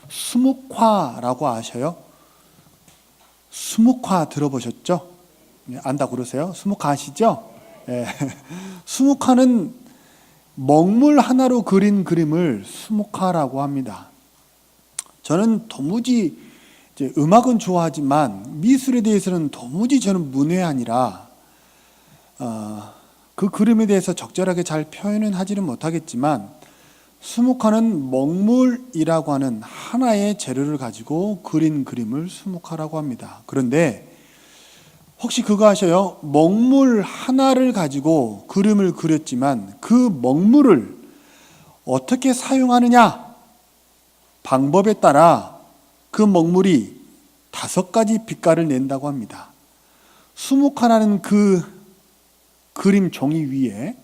수묵화라고 아셔요? 수묵화 들어보셨죠? 안다 그러세요? 수묵화 아시죠? 네. 수묵화는 먹물 하나로 그린 그림을 수묵화라고 합니다. 저는 도무지 음악은 좋아하지만 미술에 대해서는 도무지 저는 문외한이라 그 그림에 대해서 적절하게 잘 표현은 하지는 못하겠지만 수묵화는 먹물이라고 하는 하나의 재료를 가지고 그린 그림을 수묵화라고 합니다. 그런데 혹시 그거 아셔요? 먹물 하나를 가지고 그림을 그렸지만 그 먹물을 어떻게 사용하느냐 방법에 따라 그 먹물이 5가지 빛깔을 낸다고 합니다. 수묵화라는 그 그림 종이 위에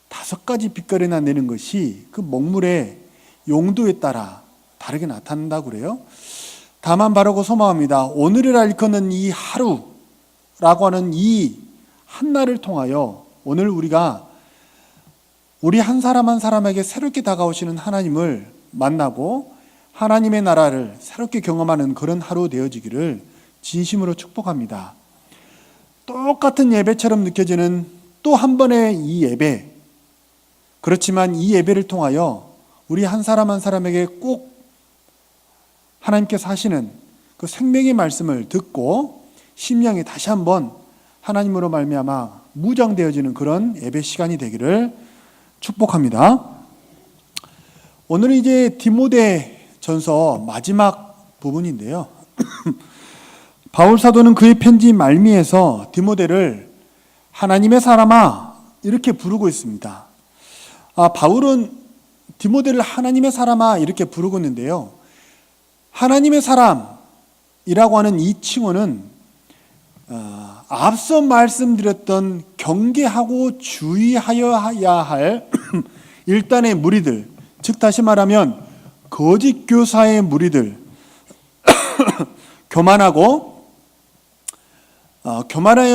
5가지 빛깔이 내는 것이 그 먹물의 용도에 따라 다르게 나타난다고 그래요. 다만 바라고 소망합니다. 오늘이라 일컫는 이 하루라고 하는 이 한날을 통하여 오늘 우리가 우리 한 사람 한 사람에게 새롭게 다가오시는 하나님을 만나고 하나님의 나라를 새롭게 경험하는 그런 하루 되어지기를 진심으로 축복합니다. 똑같은 예배처럼 느껴지는 또 한 번의 이 예배, 그렇지만 이 예배를 통하여 우리 한 사람 한 사람에게 꼭 하나님께서 하시는 그 생명의 말씀을 듣고 심령이 다시 한번 하나님으로 말미암아 무장되어지는 그런 예배 시간이 되기를 축복합니다. 오늘은 이제 디모데전서 마지막 부분인데요. 바울 사도는 그의 편지 말미에서 디모데를 하나님의 사람아 이렇게 부르고 있습니다. 바울은 디모데를 하나님의 사람아 이렇게 부르고 있는데요. 하나님의 사람이라고 하는 이 칭호는 앞서 말씀드렸던 경계하고 주의하여야 할 일단의 무리들, 즉 다시 말하면 거짓 교사의 무리들, 교만하여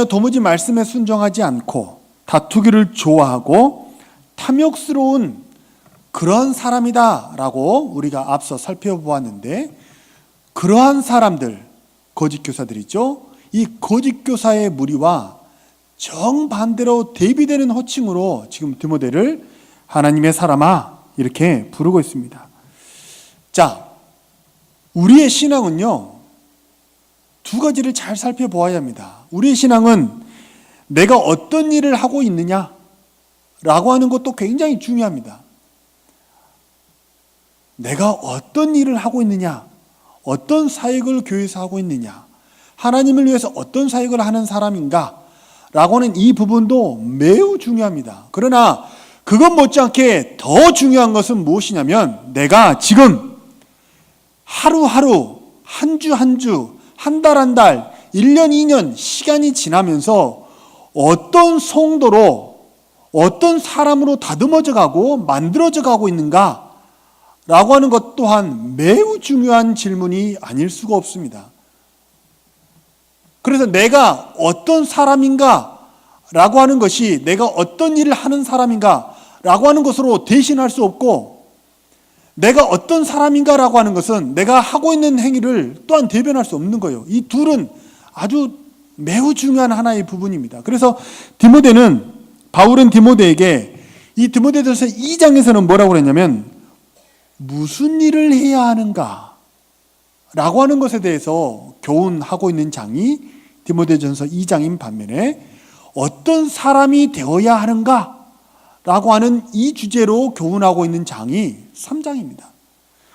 도무지 말씀에 순종하지 않고 다투기를 좋아하고 탐욕스러운 그런 사람이다라고 우리가 앞서 살펴보았는데, 그러한 사람들, 거짓 교사들이죠. 이 거짓 교사의 무리와 정반대로 대비되는 호칭으로 지금 디모데를 하나님의 사람아 이렇게 부르고 있습니다. 자, 우리의 신앙은요, 2가지를 잘 살펴보아야 합니다. 우리의 신앙은 내가 어떤 일을 하고 있느냐 라고 하는 것도 굉장히 중요합니다. 내가 어떤 일을 하고 있느냐, 어떤 사역을 교회에서 하고 있느냐, 하나님을 위해서 어떤 사역을 하는 사람인가 라고 하는 이 부분도 매우 중요합니다. 그러나 그것 못지않게 더 중요한 것은 무엇이냐면, 내가 지금 하루하루, 한 주 한 주, 한 달 한 달, 1년 2년 시간이 지나면서 어떤 성도로, 어떤 사람으로 다듬어져 가고 만들어져 가고 있는가 라고 하는 것 또한 매우 중요한 질문이 아닐 수가 없습니다. 그래서 내가 어떤 사람인가 라고 하는 것이 내가 어떤 일을 하는 사람인가 라고 하는 것으로 대신할 수 없고, 내가 어떤 사람인가 라고 하는 것은 내가 하고 있는 행위를 또한 대변할 수 없는 거예요. 이 둘은 아주 매우 중요한 하나의 부분입니다. 그래서 바울은 디모데에게 이 디모데전서 2장에서는 뭐라고 그랬냐면, 무슨 일을 해야 하는가 라고 하는 것에 대해서 교훈하고 있는 장이 디모데전서 2장인 반면에, 어떤 사람이 되어야 하는가 라고 하는 이 주제로 교훈하고 있는 장이 3장입니다.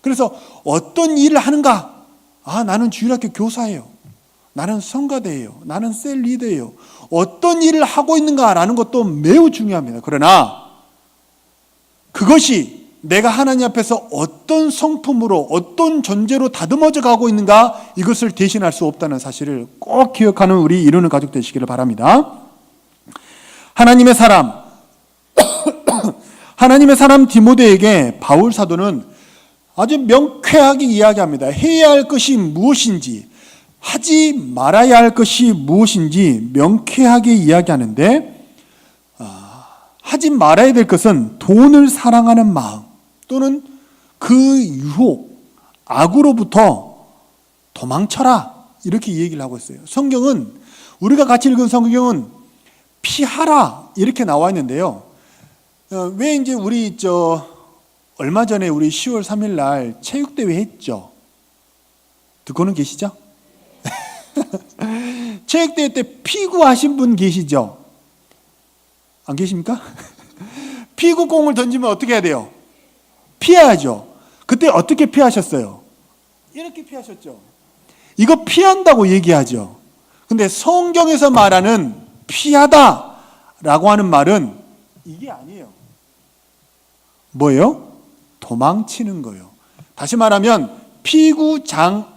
그래서 어떤 일을 하는가? 나는 주일학교 교사예요. 나는 성가대예요. 나는 셀 리더예요. 어떤 일을 하고 있는가라는 것도 매우 중요합니다. 그러나 그것이 내가 하나님 앞에서 어떤 성품으로, 어떤 존재로 다듬어져 가고 있는가, 이것을 대신할 수 없다는 사실을 꼭 기억하는 우리 이루는 가족 되시기를 바랍니다. 하나님의 사람 디모데에게 바울 사도는 아주 명쾌하게 이야기합니다. 해야 할 것이 무엇인지, 하지 말아야 할 것이 무엇인지 명쾌하게 이야기하는데, 하지 말아야 될 것은 돈을 사랑하는 마음 또는 그 유혹, 악으로부터 도망쳐라 이렇게 얘기를 하고 있어요. 성경은 우리가 같이 읽은 성경은 피하라 이렇게 나와 있는데요. 왜 이제 우리 얼마 전에 우리 10월 3일 날 체육대회 했죠. 듣고는 계시죠? 체육대회 때 피구하신 분 계시죠? 안 계십니까? 피구공을 던지면 어떻게 해야 돼요? 피해야죠. 그때 어떻게 피하셨어요? 이렇게 피하셨죠. 이거 피한다고 얘기하죠. 근데 성경에서 말하는 피하다라고 하는 말은 이게 아니에요. 뭐예요? 도망치는 거예요. 다시 말하면 피구장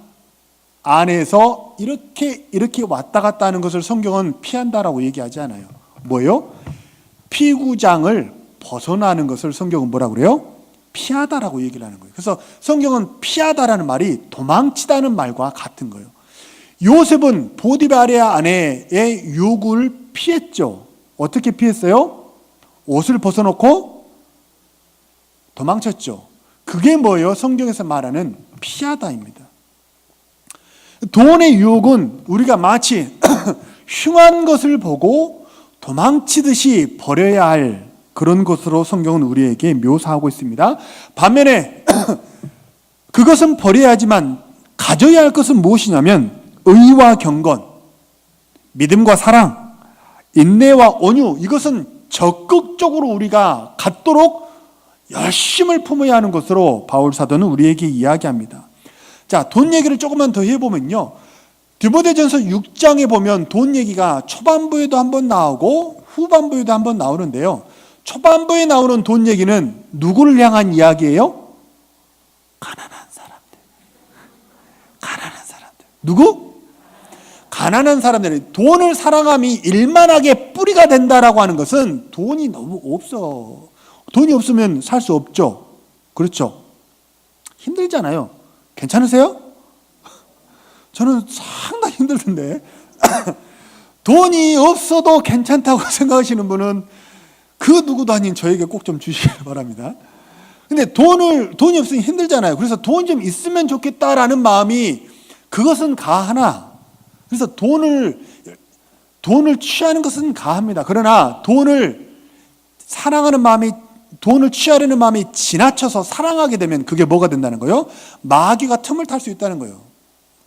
안에서 이렇게 왔다 갔다 하는 것을 성경은 피한다라고 얘기하지 않아요. 뭐예요? 피구장을 벗어나는 것을 성경은 뭐라고 그래요? 피하다라고 얘기를 하는 거예요. 그래서 성경은 피하다라는 말이 도망치다는 말과 같은 거예요. 요셉은 보디바리아 아내의 유혹을 피했죠. 어떻게 피했어요? 옷을 벗어놓고 도망쳤죠. 그게 뭐예요? 성경에서 말하는 피하다입니다. 돈의 유혹은 우리가 마치 흉한 것을 보고 도망치듯이 버려야 할 그런 것으로 성경은 우리에게 묘사하고 있습니다. 반면에 그것은 버려야 하지만 가져야 할 것은 무엇이냐면 의와 경건, 믿음과 사랑, 인내와 온유, 이것은 적극적으로 우리가 갖도록 열심을 품어야 하는 것으로 바울 사도는 우리에게 이야기합니다. 자, 돈 얘기를 조금만 더 해보면요, 디모데전서 6장에 보면 돈 얘기가 초반부에도 한번 나오고 후반부에도 한번 나오는데요, 초반부에 나오는 돈 얘기는 누구를 향한 이야기예요? 가난한 사람들. 가난한 사람들. 누구? 가난한 사람들이. 돈을 사랑함이 일만하게 뿌리가 된다라고 하는 것은 돈이 너무 없어. 돈이 없으면 살 수 없죠. 그렇죠? 힘들잖아요. 괜찮으세요? 저는 상당히 힘들던데. 돈이 없어도 괜찮다고 생각하시는 분은 그 누구도 아닌 저에게 꼭 좀 주시길 바랍니다. 근데 돈이 없으면 힘들잖아요. 그래서 돈이 좀 있으면 좋겠다라는 마음이 그것은 가하나, 그래서 돈을 취하는 것은 가합니다. 그러나 돈을 사랑하는 마음이, 돈을 취하려는 마음이 지나쳐서 사랑하게 되면 그게 뭐가 된다는 거예요? 마귀가 틈을 탈 수 있다는 거예요.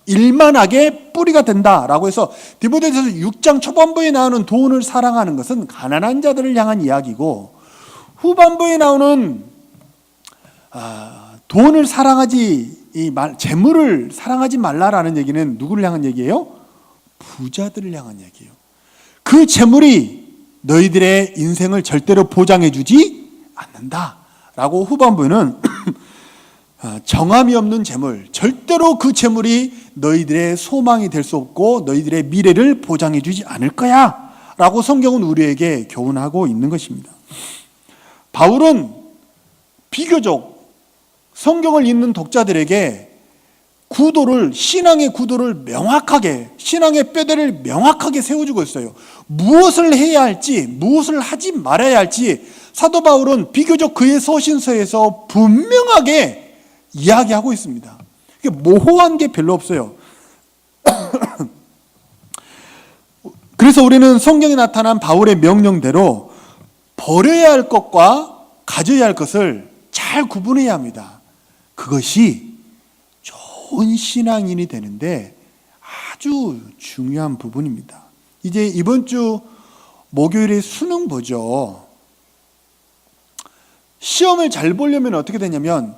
일만하게 뿌리가 된다라고 해서 디모데전서 6장 초반부에 나오는 돈을 사랑하는 것은 가난한 자들을 향한 이야기고, 후반부에 나오는 돈을 재물을 사랑하지 말라라는 얘기는 누구를 향한 얘기예요? 부자들을 향한 얘기예요. 그 재물이 너희들의 인생을 절대로 보장해 주지 않는다라고 후반부는 정함이 없는 재물, 절대로 그 재물이 너희들의 소망이 될 수 없고 너희들의 미래를 보장해 주지 않을 거야 라고 성경은 우리에게 교훈하고 있는 것입니다. 바울은 비교적 성경을 읽는 독자들에게 신앙의 구도를 명확하게, 신앙의 뼈대를 명확하게 세워주고 있어요. 무엇을 해야 할지, 무엇을 하지 말아야 할지 사도 바울은 비교적 그의 서신서에서 분명하게 이야기하고 있습니다. 모호한 게 별로 없어요. 그래서 우리는 성경에 나타난 바울의 명령대로 버려야 할 것과 가져야 할 것을 잘 구분해야 합니다. 그것이 좋은 신앙인이 되는데 아주 중요한 부분입니다. 이제 이번 주 목요일에 수능 보죠. 시험을 잘 보려면 어떻게 되냐면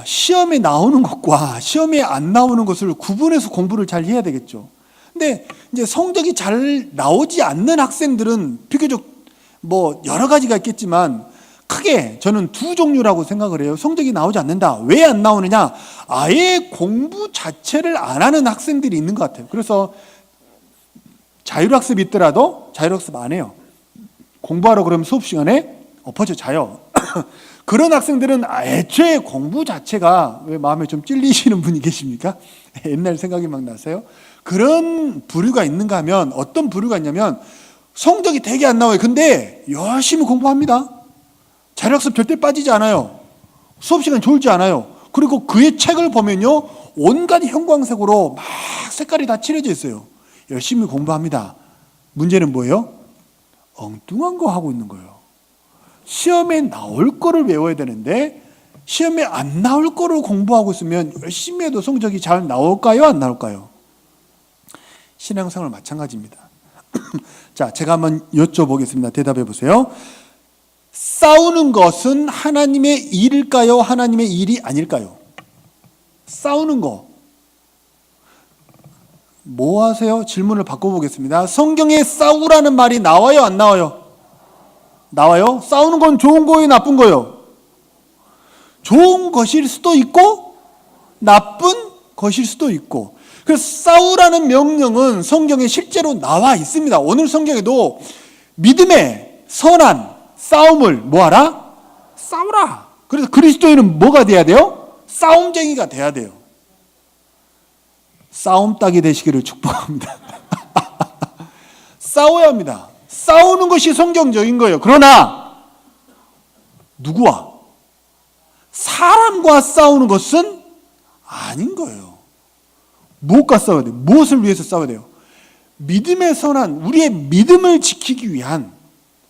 시험에 나오는 것과 시험에 안 나오는 것을 구분해서 공부를 잘 해야 되겠죠. 근데 이제 성적이 잘 나오지 않는 학생들은 비교적 여러 가지가 있겠지만 크게 저는 두 종류라고 생각을 해요. 성적이 나오지 않는다. 왜 안 나오느냐? 아예 공부 자체를 안 하는 학생들이 있는 것 같아요. 그래서 자율학습이 있더라도 자율학습 안 해요. 공부하러 그러면 수업 시간에 엎어져 자요. 그런 학생들은 애초에 공부 자체가, 왜 마음에 좀 찔리시는 분이 계십니까? 옛날 생각이 막 나세요? 그런 부류가 있는가 하면, 어떤 부류가 있냐면 성적이 되게 안 나와요. 근데 열심히 공부합니다. 자율학습 절대 빠지지 않아요. 수업 시간 졸지 않아요. 그리고 그의 책을 보면요, 온갖 형광색으로 막 색깔이 다 칠해져 있어요. 열심히 공부합니다. 문제는 뭐예요? 엉뚱한 거 하고 있는 거예요. 시험에 나올 거를 외워야 되는데 시험에 안 나올 거를 공부하고 있으면 열심히 해도 성적이 잘 나올까요? 안 나올까요? 신앙생활 마찬가지입니다. 자, 제가 한번 여쭤보겠습니다. 대답해 보세요. 싸우는 것은 하나님의 일일까요? 하나님의 일이 아닐까요? 싸우는 거. 뭐 하세요? 질문을 바꿔보겠습니다. 성경에 싸우라는 말이 나와요? 안 나와요? 나와요? 싸우는 건 좋은 거예요? 나쁜 거예요? 좋은 것일 수도 있고 나쁜 것일 수도 있고. 그래서 싸우라는 명령은 성경에 실제로 나와 있습니다. 오늘 성경에도 믿음의 선한 싸움을 뭐하라? 싸우라. 그래서 그리스도인은 뭐가 돼야 돼요? 싸움쟁이가 돼야 돼요. 싸움 딱이 되시기를 축복합니다. 싸워야 합니다. 싸우는 것이 성경적인 거예요. 그러나 누구와? 사람과 싸우는 것은 아닌 거예요. 무엇과 싸워야 돼요? 무엇을 위해서 싸워야 돼요? 믿음의 선한 우리의 믿음을 지키기 위한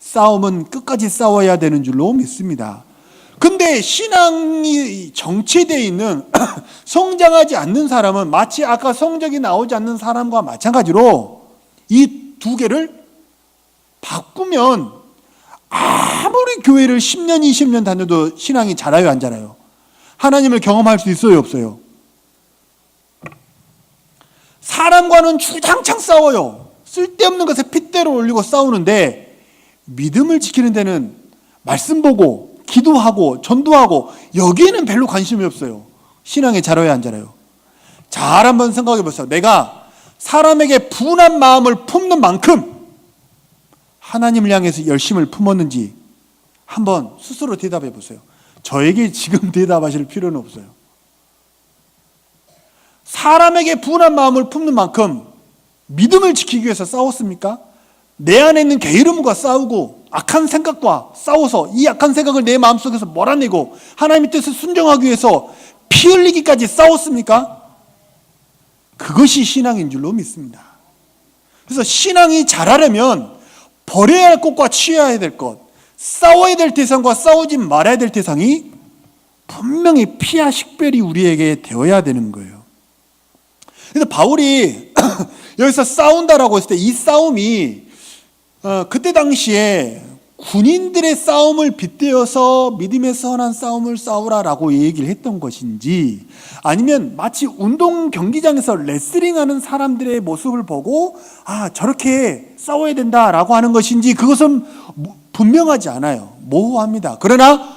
싸움은 끝까지 싸워야 되는 줄로 믿습니다. 근데 신앙이 정체되어 있는 성장하지 않는 사람은 마치 아까 성적이 나오지 않는 사람과 마찬가지로 이 두 개를 바꾸면 아무리 교회를 10년, 20년 다녀도 신앙이 자라요, 안 자라요? 하나님을 경험할 수 있어요, 없어요? 사람과는 주장창 싸워요. 쓸데없는 것에 핏대로 올리고 싸우는데 믿음을 지키는 데는 말씀 보고 기도하고 전도하고 여기에는 별로 관심이 없어요. 신앙에 자라요, 안 자라요? 잘 한번 생각해 보세요. 내가 사람에게 분한 마음을 품는 만큼 하나님을 향해서 열심을 품었는지 한번 스스로 대답해 보세요. 저에게 지금 대답하실 필요는 없어요. 사람에게 분한 마음을 품는 만큼 믿음을 지키기 위해서 싸웠습니까? 내 안에 있는 게으름과 싸우고 악한 생각과 싸워서 이 악한 생각을 내 마음속에서 몰아내고 하나님의 뜻을 순종하기 위해서 피 흘리기까지 싸웠습니까? 그것이 신앙인 줄로 믿습니다. 그래서 신앙이 자라려면 버려야 할 것과 취해야 될 것, 싸워야 될 대상과 싸우지 말아야 될 대상이 분명히 피와 식별이 우리에게 되어야 되는 거예요. 그래서 바울이 여기서 싸운다라고 했을 때 이 싸움이 그때 당시에 군인들의 싸움을 빗대어서 믿음의 선한 싸움을 싸우라라고 얘기를 했던 것인지 아니면 마치 운동 경기장에서 레슬링하는 사람들의 모습을 보고 저렇게 싸워야 된다라고 하는 것인지 그것은 분명하지 않아요. 모호합니다. 그러나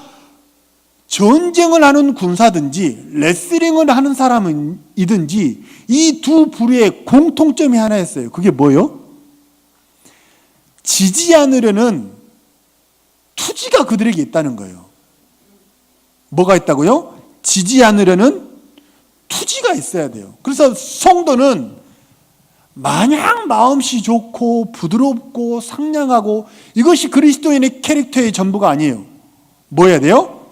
전쟁을 하는 군사든지 레슬링을 하는 사람이든지 이 두 부류의 공통점이 하나 있어요. 그게 뭐예요? 지지 않으려는 투지가 그들에게 있다는 거예요. 뭐가 있다고요? 지지 않으려는 투지가 있어야 돼요. 그래서 성도는 마냥 마음씨 좋고 부드럽고 상냥하고 이것이 그리스도인의 캐릭터의 전부가 아니에요. 뭐 해야 돼요?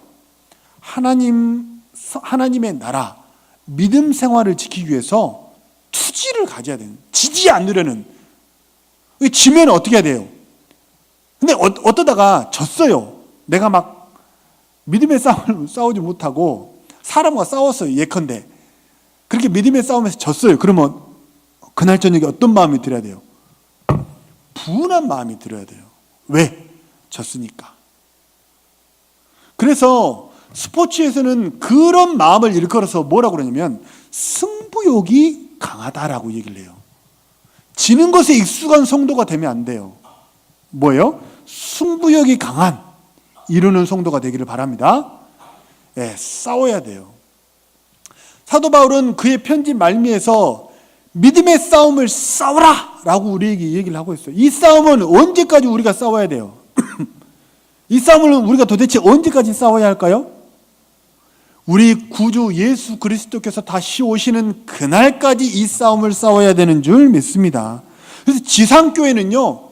하나님의 나라, 믿음 생활을 지키기 위해서 투지를 가져야 돼요. 지지 않으려는. 지면 어떻게 해야 돼요? 근데 어떠다가 졌어요. 내가 막 믿음의 싸움을 싸우지 못하고 사람과 싸웠어요. 예컨대. 그렇게 믿음의 싸움에서 졌어요. 그러면 그날 저녁에 어떤 마음이 들어야 돼요? 분한 마음이 들어야 돼요. 왜? 졌으니까. 그래서 스포츠에서는 그런 마음을 일컬어서 뭐라고 그러냐면 승부욕이 강하다라고 얘기를 해요. 지는 것에 익숙한 성도가 되면 안 돼요. 뭐예요? 승부욕이 강한 이루는 성도가 되기를 바랍니다. 싸워야 돼요. 사도 바울은 그의 편지 말미에서 믿음의 싸움을 싸워라 라고 우리에게 얘기를 하고 있어요. 이 싸움은 언제까지 우리가 싸워야 돼요? 이 싸움을 우리가 도대체 언제까지 싸워야 할까요? 우리 구주 예수 그리스도께서 다시 오시는 그날까지 이 싸움을 싸워야 되는 줄 믿습니다. 그래서 지상교회는요,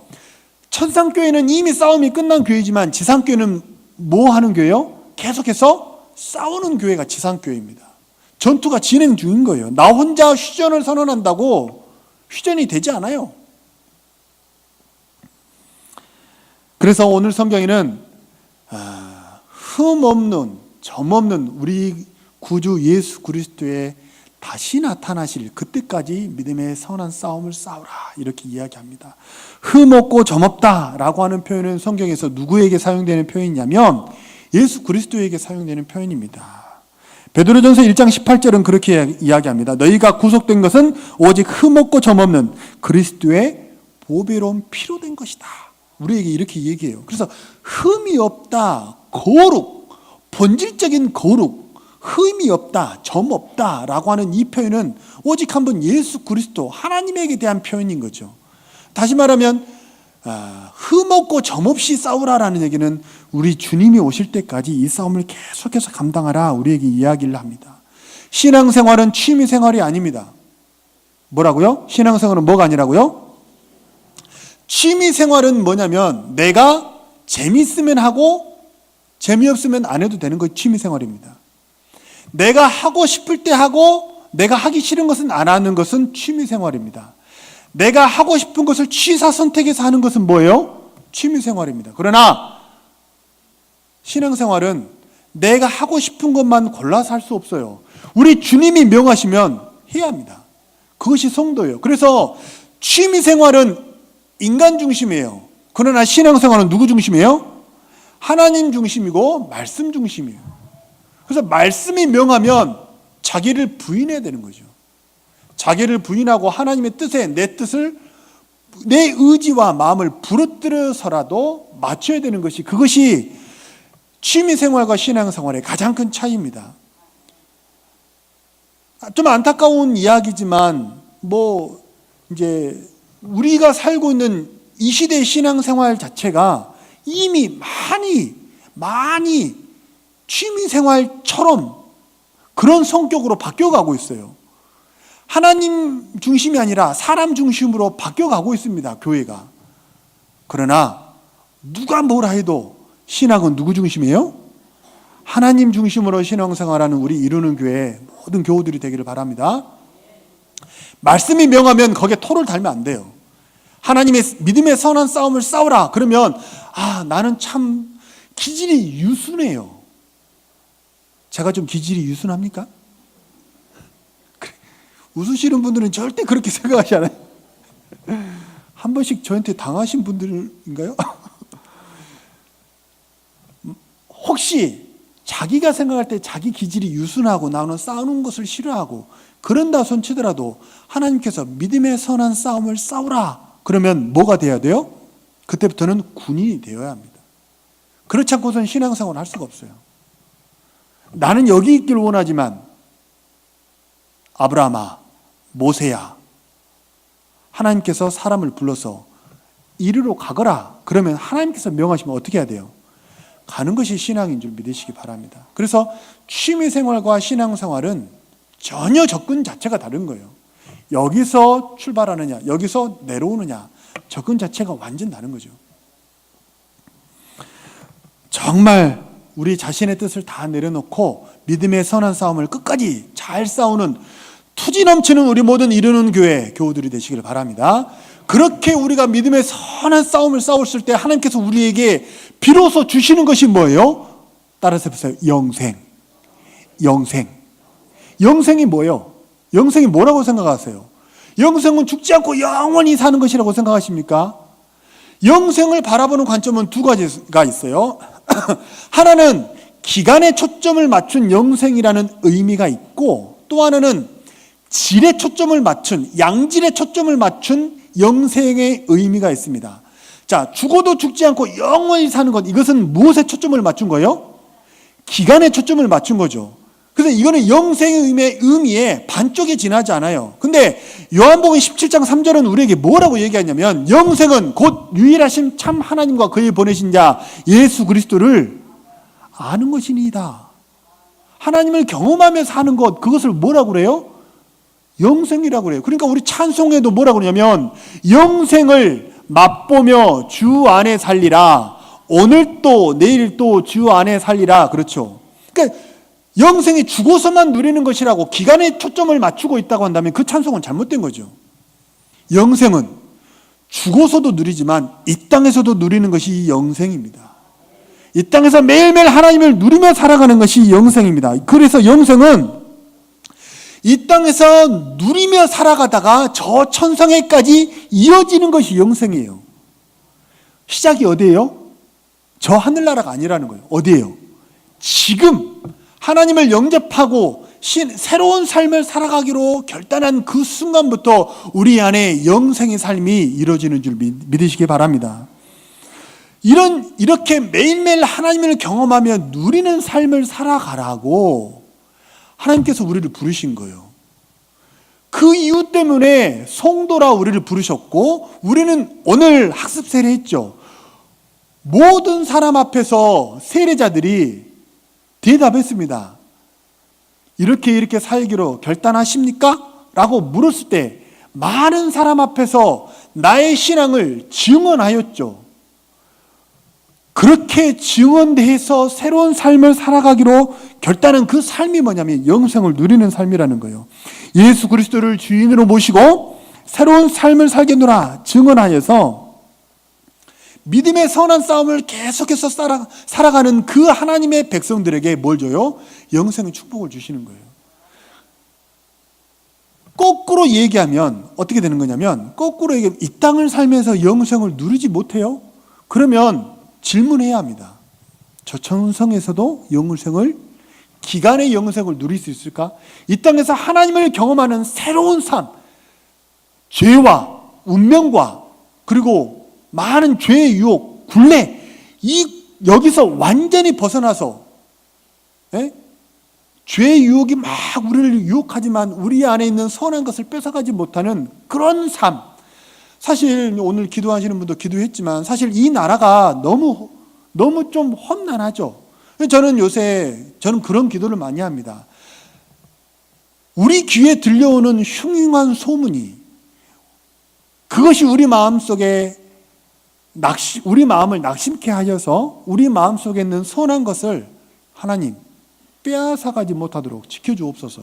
천상교회는 이미 싸움이 끝난 교회지만 지상교회는 뭐 하는 교회요? 계속해서 싸우는 교회가 지상교회입니다. 전투가 진행 중인 거예요. 나 혼자 휴전을 선언한다고 휴전이 되지 않아요. 그래서 오늘 성경에는 흠없는, 점없는 우리 구주 예수 그리스도의 다시 나타나실 그때까지 믿음의 선한 싸움을 싸우라, 이렇게 이야기합니다. 흠없고 점없다라고 하는 표현은 성경에서 누구에게 사용되는 표현이냐면 예수 그리스도에게 사용되는 표현입니다. 베드로전서 1장 18절은 그렇게 이야기합니다. 너희가 구속된 것은 오직 흠없고 점없는 그리스도의 보배로운 피로 된 것이다. 우리에게 이렇게 얘기해요. 그래서 흠이 없다, 거룩, 본질적인 거룩, 흠이 없다, 점 없다라고 하는 이 표현은 오직 한 분 예수 그리스도 하나님에게 대한 표현인 거죠. 다시 말하면 흠없고 점없이 싸우라라는 얘기는 우리 주님이 오실 때까지 이 싸움을 계속해서 감당하라, 우리에게 이야기를 합니다. 신앙생활은 취미생활이 아닙니다. 뭐라고요? 신앙생활은 뭐가 아니라고요? 취미생활은 뭐냐면 내가 재밌으면 하고 재미없으면 안 해도 되는 거 취미생활입니다. 내가 하고 싶을 때 하고 내가 하기 싫은 것은 안 하는 것은 취미생활입니다. 내가 하고 싶은 것을 취사 선택해서 하는 것은 뭐예요? 취미생활입니다. 그러나 신앙생활은 내가 하고 싶은 것만 골라서 할 수 없어요. 우리 주님이 명하시면 해야 합니다. 그것이 성도예요. 그래서 취미생활은 인간 중심이에요. 그러나 신앙생활은 누구 중심이에요? 하나님 중심이고 말씀 중심이에요. 그래서 말씀이 명하면 자기를 부인해야 되는 거죠. 자기를 부인하고 하나님의 뜻에 내 뜻을, 내 의지와 마음을 부르뜨려서라도 맞춰야 되는 것이, 그것이 취미생활과 신앙생활의 가장 큰 차이입니다. 좀 안타까운 이야기지만 이제 우리가 살고 있는 이 시대의 신앙생활 자체가 이미 많이 취미생활처럼 그런 성격으로 바뀌어가고 있어요. 하나님 중심이 아니라 사람 중심으로 바뀌어가고 있습니다, 교회가. 그러나 누가 뭐라 해도 신학은 누구 중심이에요? 하나님 중심으로 신앙생활하는 우리 이루는 교회 모든 교우들이 되기를 바랍니다. 말씀이 명하면 거기에 토를 달면 안 돼요. 하나님의 믿음의 선한 싸움을 싸우라. 그러면 나는 참 기질이 유순해요. 제가 좀 기질이 유순합니까? 웃으시는 분들은 절대 그렇게 생각하지 않아요. 한 번씩 저한테 당하신 분들인가요? 혹시 자기가 생각할 때 자기 기질이 유순하고 나는 싸우는 것을 싫어하고 그런다 손치더라도 하나님께서 믿음의 선한 싸움을 싸우라, 그러면 뭐가 돼야 돼요? 그때부터는 군인이 되어야 합니다. 그렇지 않고서는 신앙생활을 할 수가 없어요. 나는 여기 있길 원하지만 아브라함아, 모세야, 하나님께서 사람을 불러서 이리로 가거라. 그러면 하나님께서 명하시면 어떻게 해야 돼요? 가는 것이 신앙인 줄 믿으시기 바랍니다. 그래서 취미생활과 신앙생활은 전혀 접근 자체가 다른 거예요. 여기서 출발하느냐, 여기서 내려오느냐, 접근 자체가 완전 다른 거죠. 정말 우리 자신의 뜻을 다 내려놓고 믿음의 선한 싸움을 끝까지 잘 싸우는 투지 넘치는 우리 모든 이루는 교회 교우들이 되시길 바랍니다. 그렇게 우리가 믿음의 선한 싸움을 싸웠을 때 하나님께서 우리에게 비로소 주시는 것이 뭐예요? 따라서 보세요. 영생이 뭐예요? 영생이 뭐라고 생각하세요? 영생은 죽지 않고 영원히 사는 것이라고 생각하십니까? 영생을 바라보는 관점은 두 가지가 있어요. 하나는 기간에 초점을 맞춘 영생이라는 의미가 있고, 또 하나는 질에 초점을 맞춘, 양질에 초점을 맞춘 영생의 의미가 있습니다. 자, 죽어도 죽지 않고 영원히 사는 것, 이것은 무엇에 초점을 맞춘 거예요? 기간에 초점을 맞춘 거죠. 그래서 이거는 영생의 의미에 반쪽에 지나지 않아요. 근데 요한복음 17장 3절은 우리에게 뭐라고 얘기하냐면, 영생은 곧 유일하신 참 하나님과 그의 보내신 자 예수 그리스도를 아는 것이니이다. 하나님을 경험하며 사는 것, 그것을 뭐라고 그래요? 영생이라고 그래요. 그러니까 우리 찬송에도 뭐라고 그러냐면, 영생을 맛보며 주 안에 살리라. 오늘 또 내일 또 주 안에 살리라. 그렇죠. 그러니까 영생이 죽어서만 누리는 것이라고 기간에 초점을 맞추고 있다고 한다면 그 찬송은 잘못된 거죠. 영생은 죽어서도 누리지만 이 땅에서도 누리는 것이 영생입니다. 이 땅에서 매일매일 하나님을 누리며 살아가는 것이 영생입니다. 그래서 영생은 이 땅에서 누리며 살아가다가 저 천상에까지 이어지는 것이 영생이에요. 시작이 어디예요? 저 하늘나라가 아니라는 거예요. 어디예요? 지금 하나님을 영접하고 새로운 삶을 살아가기로 결단한 그 순간부터 우리 안에 영생의 삶이 이루어지는 줄 믿으시기 바랍니다. 이렇게 매일매일 하나님을 경험하며 누리는 삶을 살아가라고 하나님께서 우리를 부르신 거예요. 그 이유 때문에 성도라 우리를 부르셨고, 우리는 오늘 학습 세례했죠. 모든 사람 앞에서 세례자들이 대답했습니다. 이렇게 살기로 결단하십니까? 라고 물었을 때 많은 사람 앞에서 나의 신앙을 증언하였죠. 그렇게 증언해서 새로운 삶을 살아가기로 결단한 그 삶이 뭐냐면 영생을 누리는 삶이라는 거예요. 예수 그리스도를 주인으로 모시고 새로운 삶을 살겠노라 증언하여서 믿음의 선한 싸움을 계속해서 살아가는 그 하나님의 백성들에게 뭘 줘요? 영생의 축복을 주시는 거예요. 거꾸로 얘기하면 어떻게 되는 거냐면, 거꾸로 얘기하면 이 땅을 살면서 영생을 누리지 못해요? 그러면 질문해야 합니다. 저 천성에서도 영생을, 기간의 영생을 누릴 수 있을까? 이 땅에서 하나님을 경험하는 새로운 삶, 죄와 운명과 그리고 많은 죄의 유혹, 굴레, 여기서 완전히 벗어나서 죄의 유혹이 막 우리를 유혹하지만 우리 안에 있는 선한 것을 뺏어가지 못하는 그런 삶. 사실 오늘 기도하시는 분도 기도했지만 사실 이 나라가 너무 좀 험난하죠. 저는 그런 기도를 많이 합니다. 우리 귀에 들려오는 흉흉한 소문이, 그것이 우리 마음속에 우리 마음을 낙심케 하여서 우리 마음속에 있는 선한 것을 하나님 빼앗아가지 못하도록 지켜주옵소서.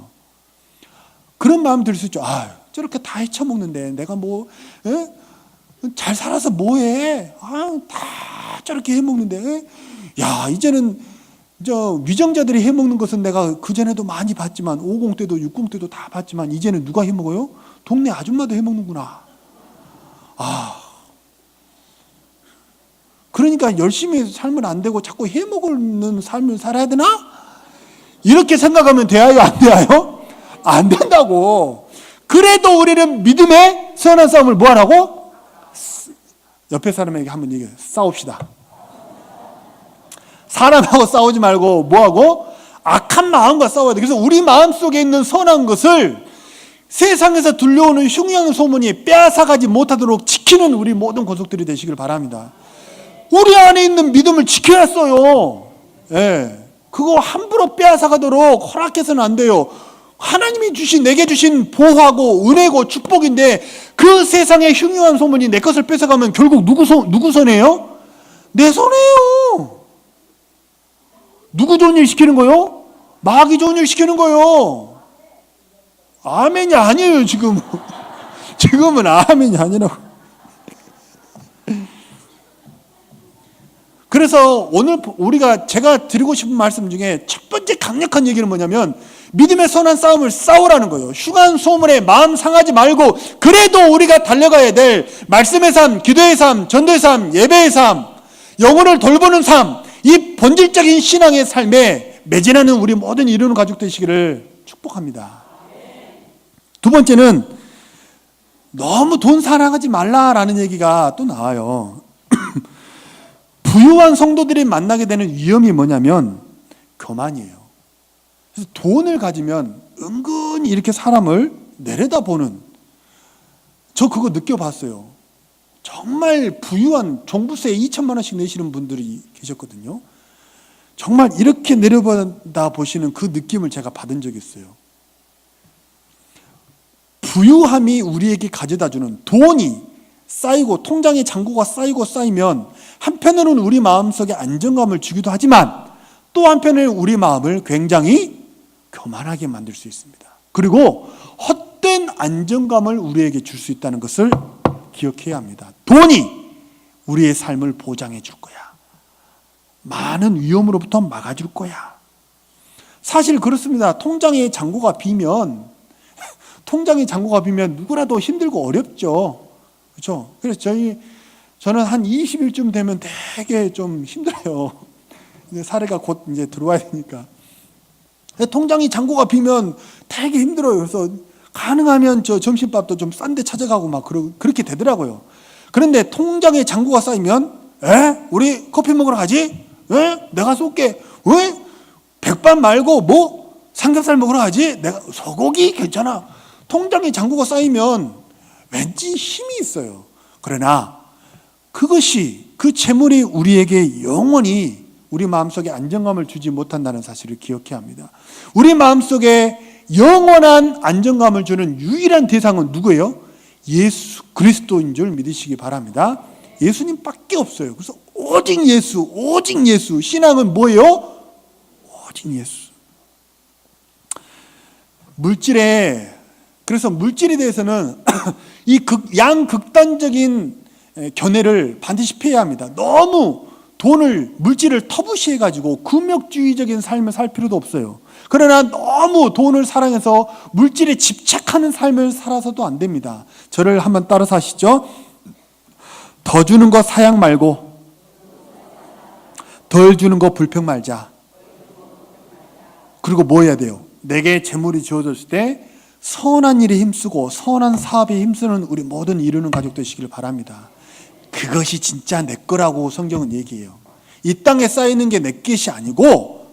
그런 마음 들 수 있죠. 저렇게 다 헤쳐먹는데 내가 잘 살아서 뭐해? 다 저렇게 해먹는데, 이제는 위정자들이 해먹는 것은 내가 그전에도 많이 봤지만 50 때도 60 때도 다 봤지만 이제는 누가 해먹어요? 동네 아줌마도 해먹는구나. 그러니까 열심히 살면 안 되고 자꾸 해먹는 삶을 살아야 되나? 이렇게 생각하면 돼요? 안 돼요? 안 된다고. 그래도 우리는 믿음의 선한 싸움을 뭐 하라고? 옆에 사람에게 한번 얘기해. 싸웁시다. 사람하고 싸우지 말고 뭐하고? 악한 마음과 싸워야 돼. 그래서 우리 마음속에 있는 선한 것을 세상에서 들려오는 흉흉한 소문이 빼앗아가지 못하도록 지키는 우리 모든 권속들이 되시길 바랍니다. 우리 안에 있는 믿음을 지켜야 써요. 그거 함부로 빼앗아가도록 허락해서는 안 돼요. 하나님이 내게 주신 보호하고 은혜고 축복인데 그 세상의 흉흉한 소문이 내 것을 뺏어가면 결국 누구 손해요? 내 손해요. 누구 좋은 일 시키는 거요? 마귀 좋은 일 시키는 거요. 아멘이 아니에요, 지금. 지금은 아멘이 아니라고. 그래서 오늘 제가 드리고 싶은 말씀 중에 첫 번째 강력한 얘기는 뭐냐면 믿음의 선한 싸움을 싸우라는 거예요. 흉한 소문에 마음 상하지 말고 그래도 우리가 달려가야 될 말씀의 삶, 기도의 삶, 전도의 삶, 예배의 삶, 영혼을 돌보는 삶, 이 본질적인 신앙의 삶에 매진하는 우리 모든 이루는 가족 되시기를 축복합니다. 두 번째는 너무 돈 사랑하지 말라라는 얘기가 또 나와요. 부유한 성도들이 만나게 되는 위험이 뭐냐면 교만이에요. 그래서 돈을 가지면 은근히 이렇게 사람을 내려다보는, 저 그거 느껴봤어요. 정말 부유한 종부세 2천만 원씩 내시는 분들이 계셨거든요. 정말 이렇게 내려다보시는 그 느낌을 제가 받은 적이 있어요. 부유함이 우리에게 가져다주는, 돈이 쌓이고 통장에 잔고가 쌓이면 한편으로는 우리 마음속에 안정감을 주기도 하지만 또 한편으로는 우리 마음을 굉장히 교만하게 만들 수 있습니다. 그리고 헛된 안정감을 우리에게 줄 수 있다는 것을 기억해야 합니다. 돈이 우리의 삶을 보장해 줄 거야. 많은 위험으로부터 막아줄 거야. 사실 그렇습니다. 통장의 잔고가 비면 누구라도 힘들고 어렵죠. 그렇죠? 그래서 저는 한 20일쯤 되면 되게 좀 힘들어요. 이제 사례가 곧 이제 들어와야 되니까. 통장이 잔고가 비면 되게 힘들어요. 그래서 가능하면 저 점심밥도 좀 싼 데 찾아가고 막 그렇게 되더라고요. 그런데 통장에 잔고가 쌓이면, 우리 커피 먹으러 가지? 내가 쏠게. 백반 말고 뭐? 삼겹살 먹으러 가지? 내가 소고기 괜찮아. 통장에 잔고가 쌓이면 왠지 힘이 있어요. 그러나 그 채물이 우리에게 영원히 우리 마음속에 안정감을 주지 못한다는 사실을 기억해야 합니다. 우리 마음속에 영원한 안정감을 주는 유일한 대상은 누구예요? 예수 그리스도인 줄 믿으시기 바랍니다. 예수님밖에 없어요. 그래서 오직 예수. 신앙은 뭐예요? 오직 예수. 그래서 물질에 대해서는 이 양극단적인 견해를 반드시 피해야 합니다. 너무 물질을 터부시해가지고 금욕주의적인 삶을 살 필요도 없어요. 그러나 너무 돈을 사랑해서 물질에 집착하는 삶을 살아서도 안 됩니다. 저를 한번 따라서 하시죠. 더 주는 거 사양 말고 덜 주는 거 불평 말자. 그리고 뭐 해야 돼요? 내게 재물이 주어졌을 때 선한 일에 힘쓰고 선한 사업에 힘쓰는 우리 모든 이루는 가족 되시기를 바랍니다. 그것이 진짜 내 거라고 성경은 얘기해요. 이 땅에 쌓이는 게 내 것이 아니고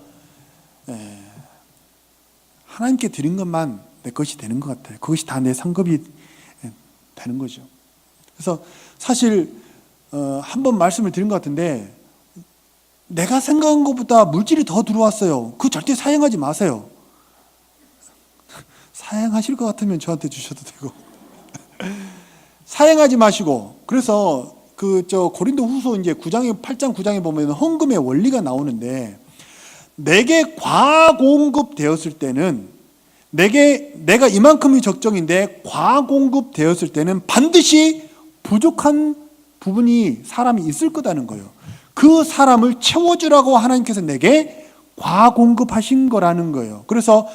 하나님께 드린 것만 내 것이 되는 것 같아요. 그것이 다 내 상급이 되는 거죠. 그래서 사실 한번 말씀을 드린 것 같은데 내가 생각한 것보다 물질이 더 들어왔어요. 그거 절대 사양하지 마세요. 사양하실 것 같으면 저한테 주셔도 되고 사양하지 마시고. 그래서 고린도 후서 이제 8장 9장에 보면 헌금의 원리가 나오는데 내게 과공급 되었을 때는 내가 이만큼이 적정인데 과공급 되었을 때는 반드시 부족한 부분이 사람이 있을 거다는 거예요. 그 사람을 채워주라고 하나님께서 내게 과공급하신 거라는 거예요. 그래서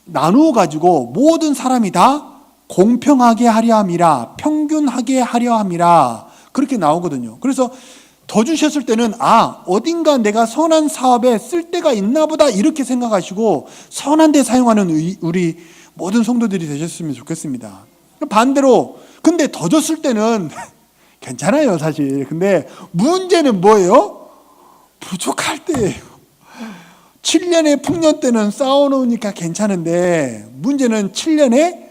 나누어 가지고 모든 사람이 다 공평하게 하려 함이라, 평균하게 하려 함이라, 그렇게 나오거든요. 그래서 더 주셨을 때는 어딘가 내가 선한 사업에 쓸 데가 있나 보다 이렇게 생각하시고 선한 데 사용하는 우리 모든 성도들이 되셨으면 좋겠습니다. 반대로 근데 더 줬을 때는 괜찮아요 사실. 근데 문제는 뭐예요? 부족할 때예요. 7년의 풍년 때는 쌓아놓으니까 괜찮은데 문제는 7년의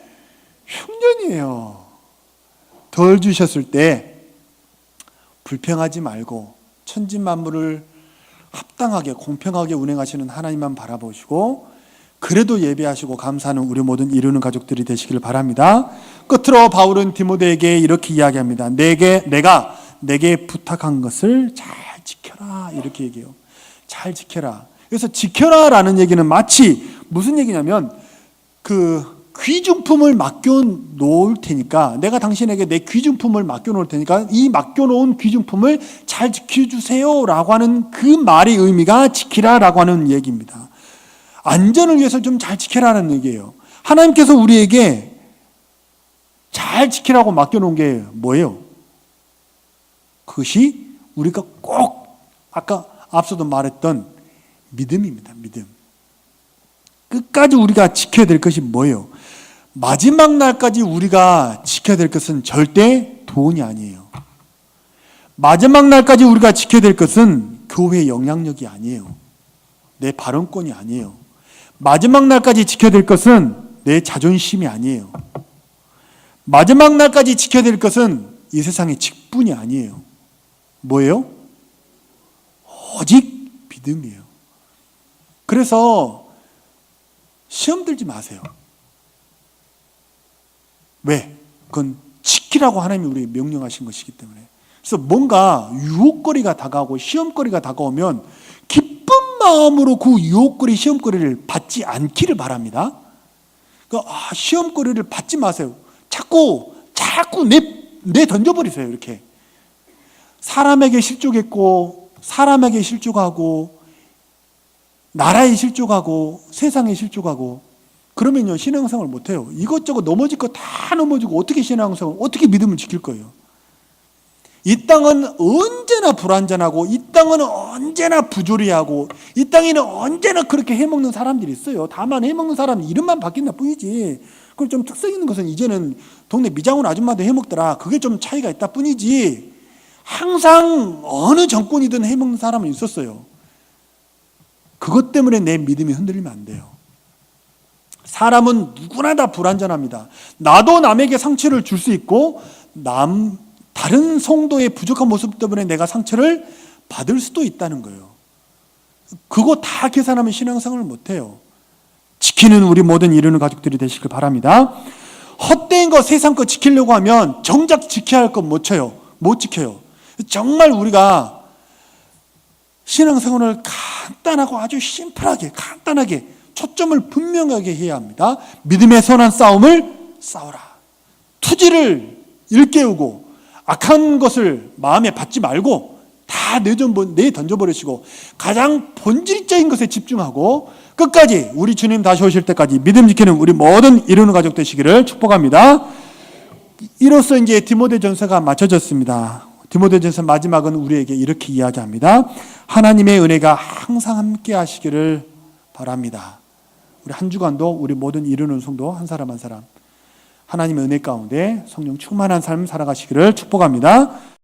흉년이에요. 덜 주셨을 때 불평하지 말고 천지만물을 합당하게 공평하게 운행하시는 하나님만 바라보시고 그래도 예배하시고 감사하는 우리 모든 이루는 가족들이 되시기를 바랍니다. 끝으로 바울은 디모데에게 이렇게 이야기합니다. 내가 내게 부탁한 것을 잘 지켜라 이렇게 얘기해요. 잘 지켜라. 그래서 지켜라라는 얘기는 마치 무슨 얘기냐면 귀중품을 맡겨놓을 테니까 내가 당신에게 내 귀중품을 맡겨놓을 테니까 이 맡겨놓은 귀중품을 잘 지켜주세요 라고 하는 그 말의 의미가 지키라 라고 하는 얘기입니다. 안전을 위해서 좀 잘 지켜라는 얘기예요. 하나님께서 우리에게 잘 지키라고 맡겨놓은 게 뭐예요? 그것이 우리가 꼭 아까 앞서도 말했던 믿음입니다. 믿음. 끝까지 우리가 지켜야 될 것이 뭐예요? 마지막 날까지 우리가 지켜야 될 것은 절대 돈이 아니에요. 마지막 날까지 우리가 지켜야 될 것은 교회의 영향력이 아니에요. 내 발언권이 아니에요. 마지막 날까지 지켜야 될 것은 내 자존심이 아니에요. 마지막 날까지 지켜야 될 것은 이 세상의 직분이 아니에요. 뭐예요? 오직 믿음이에요. 그래서 시험 들지 마세요. 왜? 그건 지키라고 하나님이 우리에게 명령하신 것이기 때문에. 그래서 뭔가 유혹거리가 다가오고 시험거리가 다가오면 기쁜 마음으로 그 유혹거리, 시험거리를 받지 않기를 바랍니다. 시험거리를 받지 마세요. 자꾸 내 던져버리세요. 이렇게 사람에게 실족했고, 사람에게 실족하고, 나라에 실족하고, 세상에 실족하고, 그러면요 신앙생활을 못해요. 이것저것 넘어질 거 다 넘어지고 어떻게 신앙생활, 어떻게 믿음을 지킬 거예요? 이 땅은 언제나 불완전하고, 이 땅은 언제나 부조리하고, 이 땅에는 언제나 그렇게 해먹는 사람들이 있어요. 다만 해먹는 사람 이름만 바뀐다 뿐이지. 그리고 좀 특색 있는 것은 이제는 동네 미장원 아줌마도 해먹더라. 그게 좀 차이가 있다 뿐이지. 항상 어느 정권이든 해먹는 사람은 있었어요. 그것 때문에 내 믿음이 흔들리면 안 돼요. 사람은 누구나 다 불완전합니다. 나도 남에게 상처를 줄 수 있고, 다른 성도의 부족한 모습 때문에 내가 상처를 받을 수도 있다는 거예요. 그거 다 계산하면 신앙생활을 못해요. 지키는 우리 모든 이루는 가족들이 되시길 바랍니다. 헛된 거, 세상 거 지키려고 하면 정작 지켜야 할 건 못 지켜요. 정말 우리가 신앙생활을 간단하고 아주 심플하게, 간단하게 초점을 분명하게 해야 합니다. 믿음의 선한 싸움을 싸워라. 투지를 일깨우고 악한 것을 마음에 받지 말고 다 내던져버리시고 가장 본질적인 것에 집중하고 끝까지 우리 주님 다시 오실 때까지 믿음 지키는 우리 모든 이루는 가족 되시기를 축복합니다. 이로써 이제 디모데전서가 마쳐졌습니다. 디모데전서 마지막은 우리에게 이렇게 이야기합니다. 하나님의 은혜가 항상 함께 하시기를 바랍니다. 우리 한 주간도 우리 모든 이루는 성도 한 사람 한 사람 하나님의 은혜 가운데 성령 충만한 삶 살아가시기를 축복합니다.